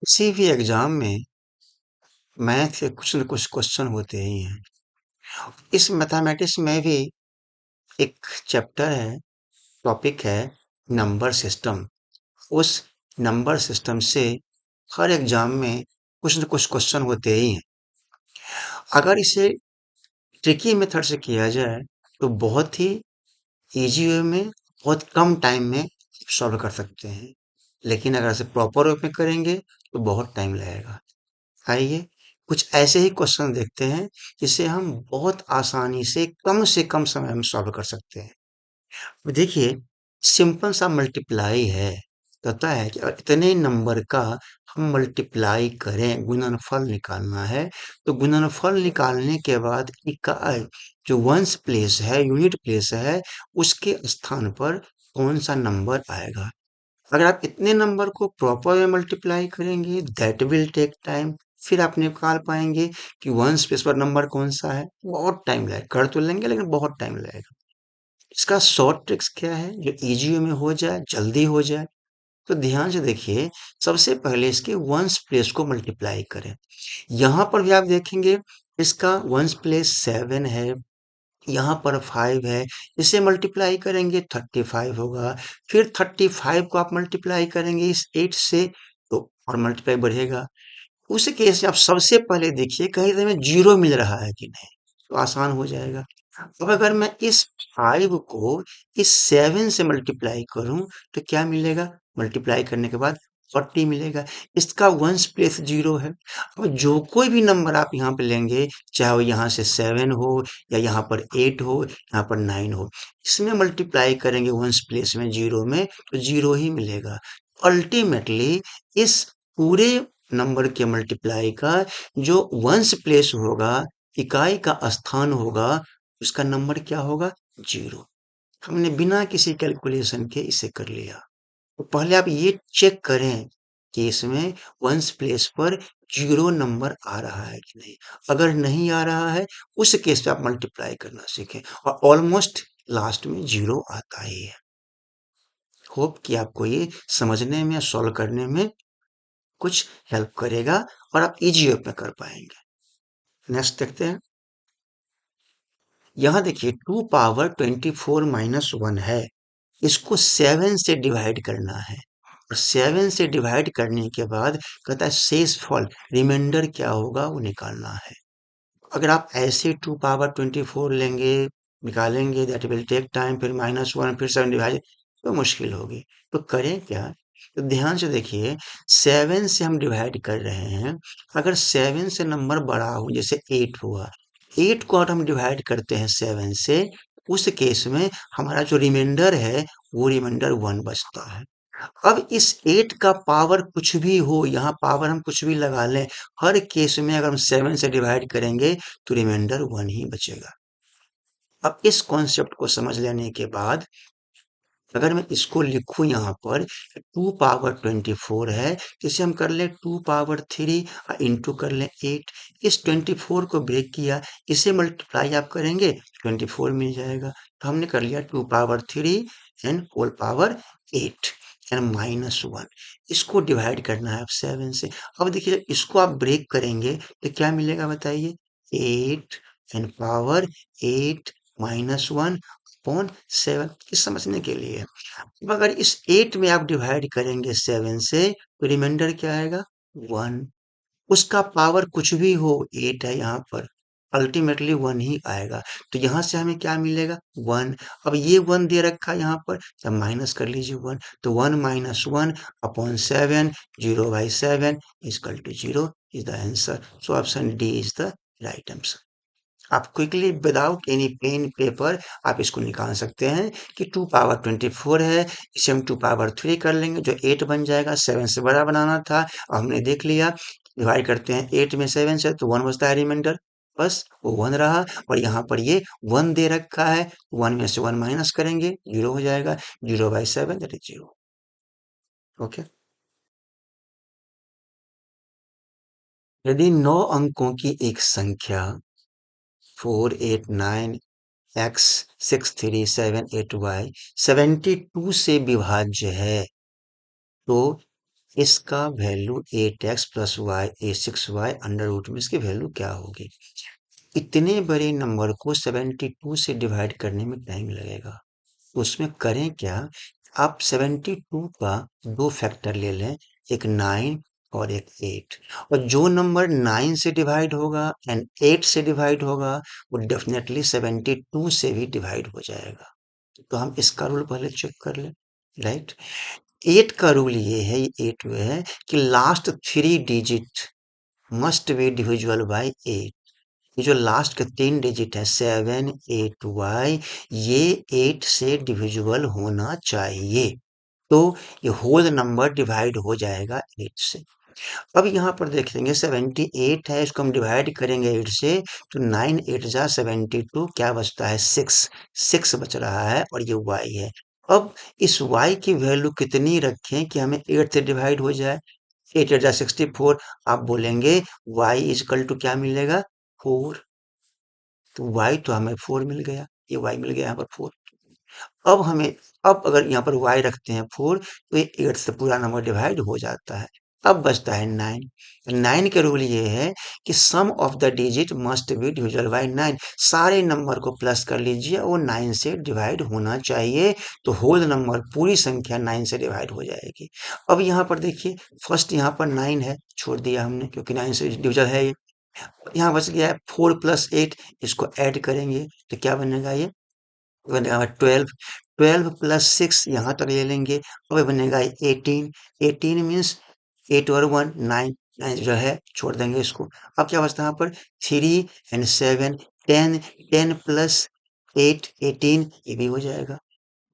किसी भी एग्जाम में मैथ के कुछ न कुछ क्वेश्चन होते ही हैं। इस मैथमेटिक्स में भी एक चैप्टर है, टॉपिक है नंबर सिस्टम। उस नंबर सिस्टम से हर एग्जाम में कुछ न कुछ क्वेश्चन होते ही हैं। अगर इसे ट्रिकी मेथड से किया जाए तो बहुत ही इजी वे में बहुत कम टाइम में सॉल्व कर सकते हैं, लेकिन अगर इसे प्रॉपर वे में करेंगे तो बहुत टाइम लगेगा। आइए कुछ ऐसे ही क्वेश्चन देखते हैं जिसे हम बहुत आसानी से कम समय में सॉल्व कर सकते हैं। देखिए, सिंपल सा मल्टीप्लाई है। कहता है कि अगर इतने नंबर का हम मल्टीप्लाई करें, गुणनफल निकालना है, तो गुणनफल निकालने के बाद इकाई जो वंस प्लेस है, यूनिट प्लेस है, उसके स्थान पर कौन सा नंबर आएगा। अगर आप इतने नंबर को प्रॉपर में मल्टीप्लाई करेंगे दैट विल टेक टाइम। फिर आप निकाल पाएंगे कि वन स्पेस पर नंबर कौन सा है। बहुत टाइम लगेगा, कर तो लेंगे लेकिन बहुत टाइम लगेगा। इसका शॉर्ट ट्रिक्स क्या है जो इजी वे में हो जाए, जल्दी हो जाए। तो ध्यान से देखिए, सबसे पहले इसके वंस प्लेस को मल्टीप्लाई करें। यहाँ पर भी आप देखेंगे इसका वंस प्लेस 7 है, यहाँ पर 5 है। इसे मल्टीप्लाई करेंगे 35 होगा। फिर 35 को आप मल्टीप्लाई करेंगे इस 8 से, तो और मल्टीप्लाई बढ़ेगा। उस केस में आप सबसे पहले देखिए कहीं हमें जीरो मिल रहा है कि नहीं, तो आसान हो जाएगा। अब अगर मैं इस 5 को इस 7 से मल्टीप्लाई करूं तो क्या मिलेगा, मल्टीप्लाई करने के बाद 40 मिलेगा। इसका वंस प्लेस जीरो है। अब जो कोई भी नंबर आप यहाँ पे लेंगे, चाहे वो यहाँ से 7 हो या यहाँ पर 8 हो, यहाँ पर 9 हो, इसमें मल्टीप्लाई करेंगे वंस प्लेस में जीरो में, तो जीरो ही मिलेगा। अल्टीमेटली इस पूरे नंबर के मल्टीप्लाई का जो वंस प्लेस होगा, इकाई का स्थान होगा, उसका नंबर क्या होगा, जीरो। हमने बिना किसी कैलकुलेशन के इसे कर लिया। तो पहले आप ये चेक करें कि इसमें वंस प्लेस पर जीरो नंबर आ रहा है कि नहीं। अगर नहीं आ रहा है, उस केस पे आप मल्टीप्लाई करना सीखें, और ऑलमोस्ट लास्ट में जीरो आता ही है। होप कि आपको ये समझने में, सॉल्व करने में कुछ हेल्प करेगा और आप इजी वे में कर पाएंगे। नेक्स्ट देखते हैं। यहाँ देखिए 2 पावर 24 - 1 है। इसको 7 से डिवाइड करना है, और 7 से डिवाइड करने के बाद कहता है शेषफल, रिमाइंडर क्या होगा वो निकालना है। अगर आप ऐसे 2 पावर 24 लेंगे, निकालेंगे, दैट विल टेक टाइम, फिर -1, फिर 7 डिवाइड, तो मुश्किल होगी। तो करें क्या, तो ध्यान से देखिए, 7 से हम डिवाइड कर रहे हैं। अगर 7 से नंबर बड़ा हो, जैसे 8 हुआ, 8 को अगर हम डिवाइड करते हैं 7 से, उस केस में हमारा जो रिमाइंडर है वो रिमाइंडर 1 बचता है। अब इस 8 का पावर कुछ भी हो, यहाँ पावर हम कुछ भी लगा लें, हर केस में अगर हम 7 से डिवाइड करेंगे तो रिमाइंडर 1 ही बचेगा। अब इस कॉन्सेप्ट को समझ लेने के बाद अगर मैं इसको लिखूं यहाँ पर, 2 पावर 24 है, जिसे हम कर ले 2 पावर 3 इंटू कर ले 8। इस 24 को ब्रेक किया, इसे मल्टीप्लाई आप करेंगे 24 मिल जाएगा। तो हमने कर लिया 2 power 3 and whole power 8 and -1। इसको डिवाइड करना है अब 7 से। अब देखिए इसको आप ब्रेक करेंगे तो क्या मिलेगा बताइए, 8 एंड पावर 8 -1 अपॉन 7। इस समझने के लिए, अब अगर इस 8 में आप डिवाइड करेंगे 7 से, तो रिमाइंडर क्या आएगा, 1। उसका पावर कुछ भी हो, 8 है यहाँ पर, अल्टीमेटली 1 ही आएगा। तो यहाँ से हमें क्या मिलेगा, 1। अब ये 1 दे रखा है यहाँ पर, जब माइनस कर लीजिए 1, तो 1 - 1 upon 7, 0/7 equal to 0 is the answer. So option D is the right answer. आप quickly without any pen paper आप इसको निकाल सकते हैं कि 2 पावर 24 है, इसे हम 2 पावर 3 कर लेंगे, जो 8 बन जाएगा। 7 से बड़ा बनाना था, अब हमने देख लिया। डिवाइड करते हैं 8 में 7 से, तो 1 बचता है रिमाइंडर, बस वो 1 रहा। और यहाँ पर ये 1 दे रखा है, 1 में से 1 माइनस करेंगे, 0 हो जाएगा। 0/7 दैट इज 0। ओके। यदि 9 अंकों की एक संख्या 489x6378y 72 से विभाज्य है, तो इसका value 8x plus y a6y under root में इसकी वैल्यू क्या होगी। इतने बड़े नंबर को 72 से डिवाइड करने में टाइम लगेगा। उसमें करें क्या, आप 72 का दो फैक्टर ले लें, एक 9 और एक 8, और जो नंबर 9 से डिवाइड होगा एंड 8 से डिवाइड होगा वो डेफिनेटली 72 से भी डिवाइड हो जाएगा। तो हम इसका रूल पहले चेक कर लें, राइट। 8 का रूल ये है, ये 8 में है कि last 3 digit must be divisible bye 8। ये जो लास्ट के 3 डिजिट है 7 8 वाई, ये 8 से डिविजिबल होना चाहिए, तो ये होल नंबर डिवाइड हो जाएगा 8 से। अब यहाँ पर देखेंगे 78 है, इसको हम डिवाइड करेंगे 8 से, तो 9 8 जा 72, क्या बचता है 6, 6 बच रहा है और ये y है। अब इस y की वैल्यू कितनी रखें कि हमें 8 से डिवाइड हो जाए। 8 8 जा 64, आप बोलेंगे y इजकल टू क्या मिलेगा 4, तो y तो हमें 4 मिल गया, ये y मिल गया यहाँ पर 4। अब हमें, अब अगर यहाँ पर y रखते हैं 4, तो ये 8 से पूरा नंबर डिवाइड हो जाता है। अब बचता है 9। 9 के रूल ये है कि sum of the digit must be divisible by 9। सारे नंबर को प्लस कर लीजिए, वो 9 से डिवाइड होना चाहिए, तो होल नंबर पूरी संख्या 9 से डिवाइड हो जाएगी। अब यहाँ पर देखिए, फर्स्ट यहाँ पर 9 है, छोड़ दिया हमने क्योंकि 9 से डिविजल है ये। यहाँ बच गया है 4 प्लस 8, इसको ऐड करेंगे तो क्या बनेगा, ये बनेगा 12। 12 प्लस 6 यहाँ तक ले लेंगे, अब ये बनेगा 18। 18 मीन्स 8 और 1 9, 9 जो है छोड़ देंगे इसको। अब क्या बचता है यहाँ पर 3 एंड 7 10, 10 प्लस 8 18, ये भी हो जाएगा।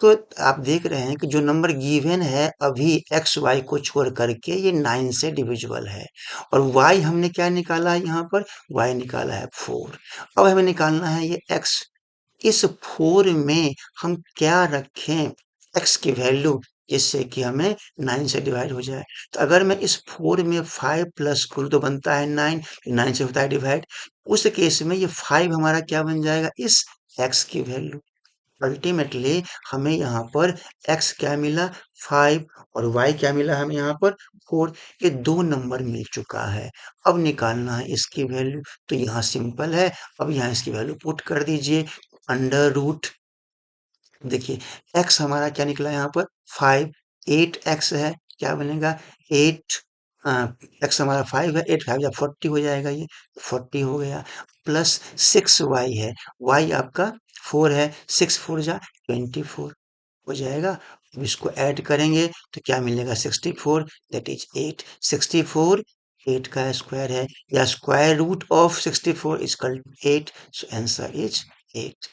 तो आप देख रहे हैं कि जो नंबर गिवन है अभी एक्स वाई को छोड़ करके ये 9 से डिविजिबल है, और वाई हमने क्या निकाला है यहाँ पर, वाई निकाला है 4। अब हमें निकालना है ये एक्स। इस 4 में हम क्या रखें, एक्स की वैल्यू, जिससे कि हमें 9 से डिवाइड हो जाए। तो अगर मैं इस 4 में 5 प्लस करूँ तो बनता है 9, 9 से होता है डिवाइड। उस केस में ये 5 हमारा क्या बन जाएगा, इस एक्स की वैल्यू। अल्टीमेटली हमें यहाँ पर x क्या मिला 5, और y क्या मिला हमें यहाँ पर 4। ये दो नंबर मिल चुका है। अब निकालना है इसकी वैल्यू, तो यहाँ सिंपल है। अब यहाँ इसकी वैल्यू पुट कर दीजिए, अंडर रूट, देखिए x हमारा क्या निकला यहाँ पर 5, 8x है, क्या बनेगा 8, x हमारा 5 है, 8 5 या 40 हो जाएगा, ये 40 हो गया, प्लस 6y है, y आपका 4 है, 6 4 जा 24 हो जाएगा। अब इसको ऐड करेंगे तो क्या मिलेगा 64, दैट इज 8। 64 8 का स्क्वायर है, या स्क्वायर रूट ऑफ 64 इज कल 8, सो आंसर इज 8।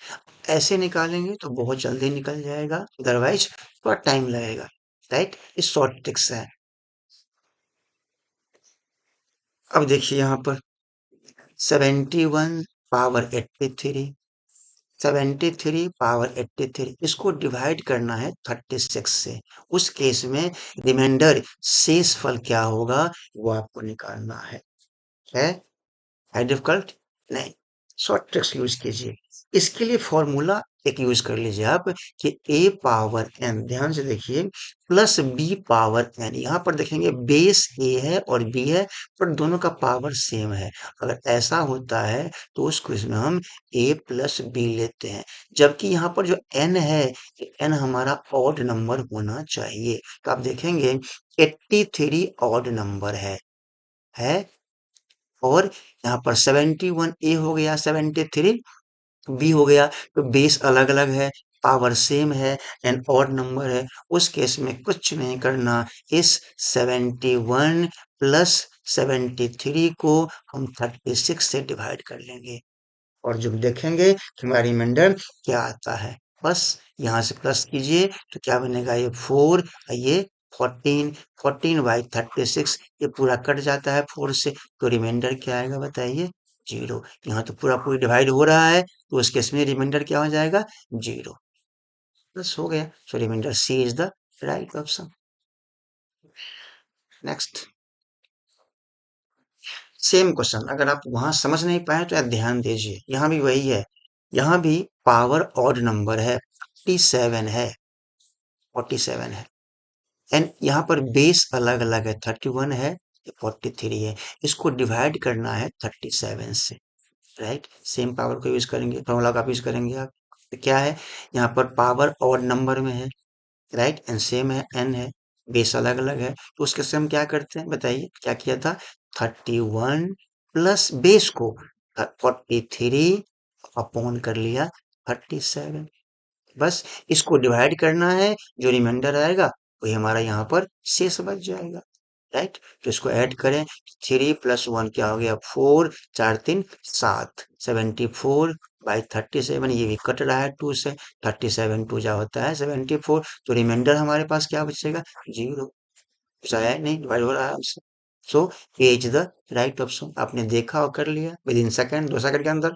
ऐसे निकालेंगे तो बहुत जल्दी निकल जाएगा, अदरवाइज थोड़ा टाइम लगेगा, राइट। ये शॉर्ट ट्रिक्स है। अब देखिए यहाँ पर 71 पावर 83, 73 पावर 83, इसको डिवाइड करना है 36 से। उस केस में रिमाइंडर शेष फल क्या होगा वो आपको निकालना है डिफिकल्ट नहीं, शॉर्ट ट्रिक्स यूज कीजिए। इसके लिए फॉर्मूला एक यूज कर लीजिए आप, कि a पावर n, ध्यान से देखिए, प्लस b पावर n। यहाँ पर देखेंगे बेस a है और b है, पर दोनों का पावर सेम है। अगर ऐसा होता है तो उस क्वेश्चन में हम a प्लस b लेते हैं, जबकि यहाँ पर जो n है, n हमारा ऑड नंबर होना चाहिए। तो आप देखेंगे 83 ऑड नंबर है, और यहाँ पर 71 ए हो गया, 73 बी हो गया, तो बेस अलग अलग है, पावर सेम है, एंड ऑड नंबर है। उस केस में कुछ नहीं करना, इस 71 प्लस 73 को हम 36 से डिवाइड कर लेंगे, और जब देखेंगे कि हमारा रिमाइंडर क्या आता है, बस यहाँ से प्लस कीजिए तो क्या बनेगा, ये 4, ये 14, 14 बाई 36, ये पूरा कट जाता है 4 से, तो रिमाइंडर क्या आएगा बताइए, 0। यहाँ तो पूरा पूरी डिवाइड हो रहा है, तो उस केस में रिमाइंडर क्या हो जाएगा, 0। बस हो गया, so reminder C is the right option. Next same question, अगर आप वहां समझ नहीं पाए तो आप ध्यान दीजिए, यहाँ भी वही है। यहाँ भी पावर ऑड नंबर है, 47 है, 47 है, एंड यहाँ पर बेस अलग अलग है, 31 है, 43 है। इसको डिवाइड करना है 37 से, राइट। सेम पावर को यूज करेंगे, फॉर्मूला का यूज करेंगे आप। तो क्या है, यहाँ पर पावर और नंबर में है, राइट, एंड सेम है, एन है, बेस अलग अलग है। तो उसके से हम क्या करते हैं, बताइए क्या किया था, 31 प्लस बेस को 43 अपॉन कर लिया 37। बस इसको डिवाइड करना है, जो रिमाइंडर आएगा वही हमारा यहाँ पर शेष बच जाएगा, राइट। तो इसको ऐड करें, 3 + 1 क्या हो गया, 4, 4 3 7, 74/37। ये भी कट रहा है 2 से, 37 2 जा होता है 74। तो रिमाइंडर हमारे पास क्या बचेगा, 0। है नहीं, डिवाइड हो रहा है हमसे। सो ए इज द राइट ऑप्शन। आपने देखा और कर लिया विद इन सेकेंड, 2 सेकंड के अंदर।